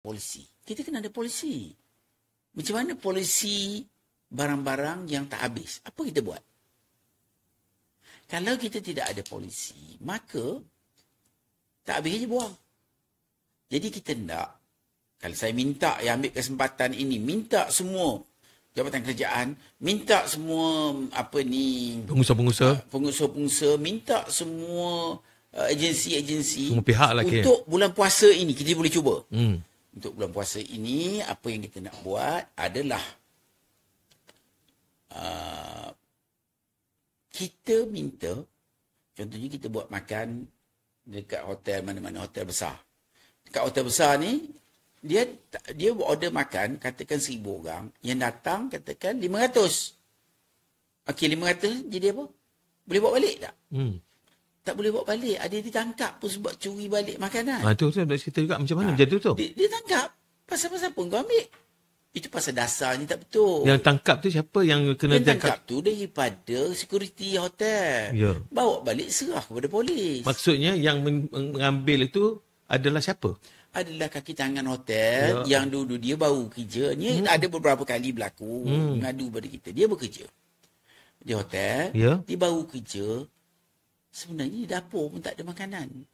polisi. Kita kena ada polisi. Macam mana polisi barang-barang yang tak habis? Apa kita buat? Kalau kita tidak ada polisi, maka tak habis je buang. Jadi kita nak, kalau saya minta yang ambil kesempatan ini, minta semua Jabatan Kerajaan, minta semua pengusaha-pengusaha, minta semua agensi-agensi semua pihak lah untuk bulan puasa ini kita boleh cuba. Untuk bulan puasa ini apa yang kita nak buat adalah kita minta, contohnya kita buat makan dekat hotel mana-mana hotel besar. Dekat hotel besar ni dia order makan katakan 1,000 orang, yang datang katakan 500. Okey, 500 jadi apa? Boleh bawa balik tak? Tak boleh bawa balik. Ada ditangkap pun sebab curi balik makanan. Itu saya nak cerita juga macam mana jadi tu. Dia tangkap. Pasal-pasal pun kau ambil. Itu pasal dasarnya tak betul. Yang tangkap tu siapa yang kena tangkap? Tu daripada security hotel. Ya. Bawa balik serah kepada polis. Maksudnya yang mengambil itu adalah siapa? Adalah kaki tangan hotel yang dulu dia baru kerja. Ni ada beberapa kali berlaku mengadu pada kita. Dia bekerja di hotel. Dia baru kerja. Sebenarnya di dapur pun tak ada makanan.